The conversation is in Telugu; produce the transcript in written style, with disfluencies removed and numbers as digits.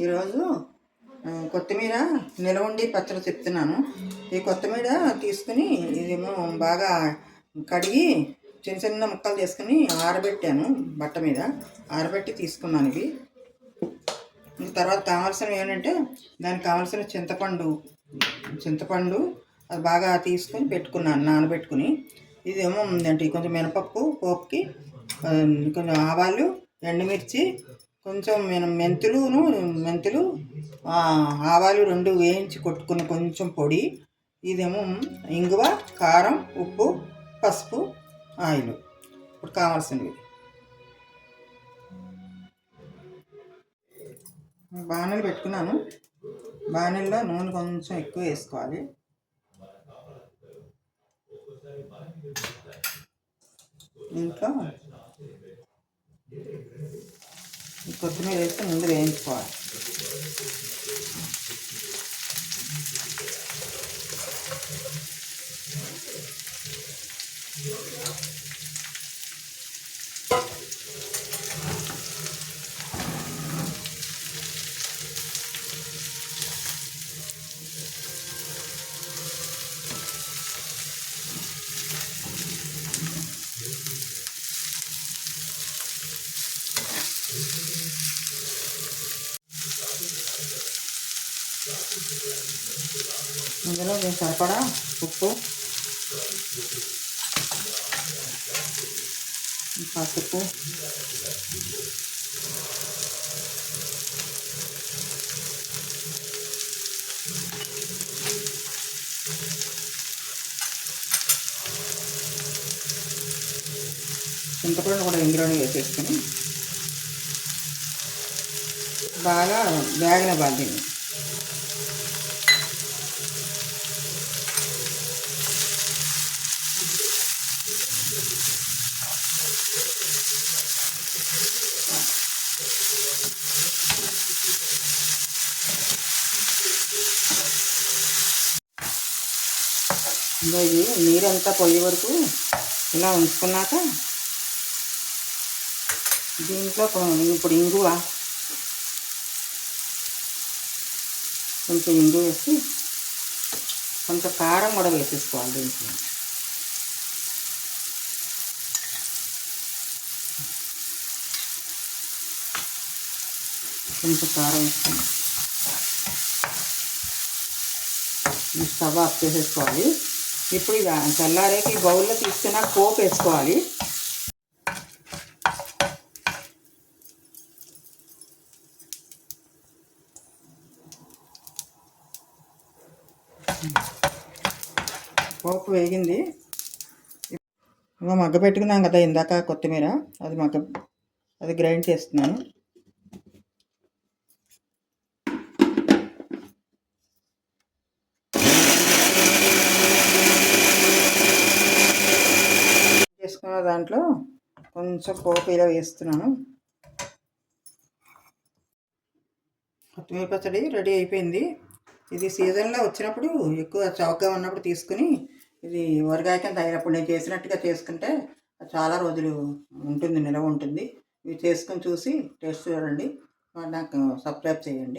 ఈరోజు కొత్తిమీర నిలవండి పచ్చడి చెప్తున్నాను. ఈ కొత్తిమీర తీసుకుని ఇదేమో బాగా కడిగి చిన్న చిన్న ముక్కలు చేసుకుని ఆరబెట్టాను. బట్ట మీద ఆరబెట్టి తీసుకున్నాను. ఇవి తర్వాత కావాల్సినవి ఏంటంటే దానికి కావాల్సిన చింతపండు అది బాగా తీసుకొని పెట్టుకున్నాను, నానబెట్టుకుని. ఇదేమో అంటే కొంచెం మినపప్పు పోపుకి, కొంచెం ఆవాలు, ఎండుమిర్చి, కొంచెం మెంతులు, ఆవాలు 2 వేయించి కొట్టుకుని కొంచెం పొడి. ఇదేమో ఇంగువ, కారం, ఉప్పు, పసుపు, ఆయిల్. ఇప్పుడు కావాల్సినవి బాణలు పెట్టుకున్నాను. బాణల్లో నూనె కొంచెం ఎక్కువ వేసుకోవాలి. ఇంట్లో కొత్తిమీర వేసి ముందు వేయించుకోవాలి. ఇందులో సరిపడా ఉప్పు, పసుపు, చింతపండు కూడా ఇందులోనే వేసేసుకుని బాగా వేగన బాధ్యండి. ఇంకా ఇది నీరంతా పొయ్యే వరకు ఇలా ఉంచుకున్నాక దీంట్లో ఇప్పుడు కొంచెం ఇంగువ వేసి కొంచెం కారం కూడా వేసేసుకోవాలి. దీంట్లో కొంచెం కారం వేసుకొని స్టవ్ ఆఫ్ చేసేసుకోవాలి. ఇప్పుడు ఇక చల్లారేకి బౌల్లో తీసుకున్న పోపు వేసుకోవాలి. పోపు వేగింది. మగ్గ పెట్టుకున్నాం కదా ఇందాక కొత్తిమీర, అది గ్రైండ్ చేస్తున్నాను. చేసుకున్న దాంట్లో కొంచెం పోపు ఇలా వేస్తున్నాను. కొత్తిమీర పచ్చడి రెడీ అయిపోయింది. ఇది సీజన్లో వచ్చినప్పుడు ఎక్కువ చౌకగా ఉన్నప్పుడు తీసుకుని ఇది ఊరగాయ కింద అయినప్పుడు నేను చేసినట్టుగా చేసుకుంటే చాలా రోజులు ఉంటుంది, నిలవ ఉంటుంది. ఇవి చేసుకొని చూసి టేస్ట్ చూడండి. నాకు సబ్స్క్రైబ్ చేయండి.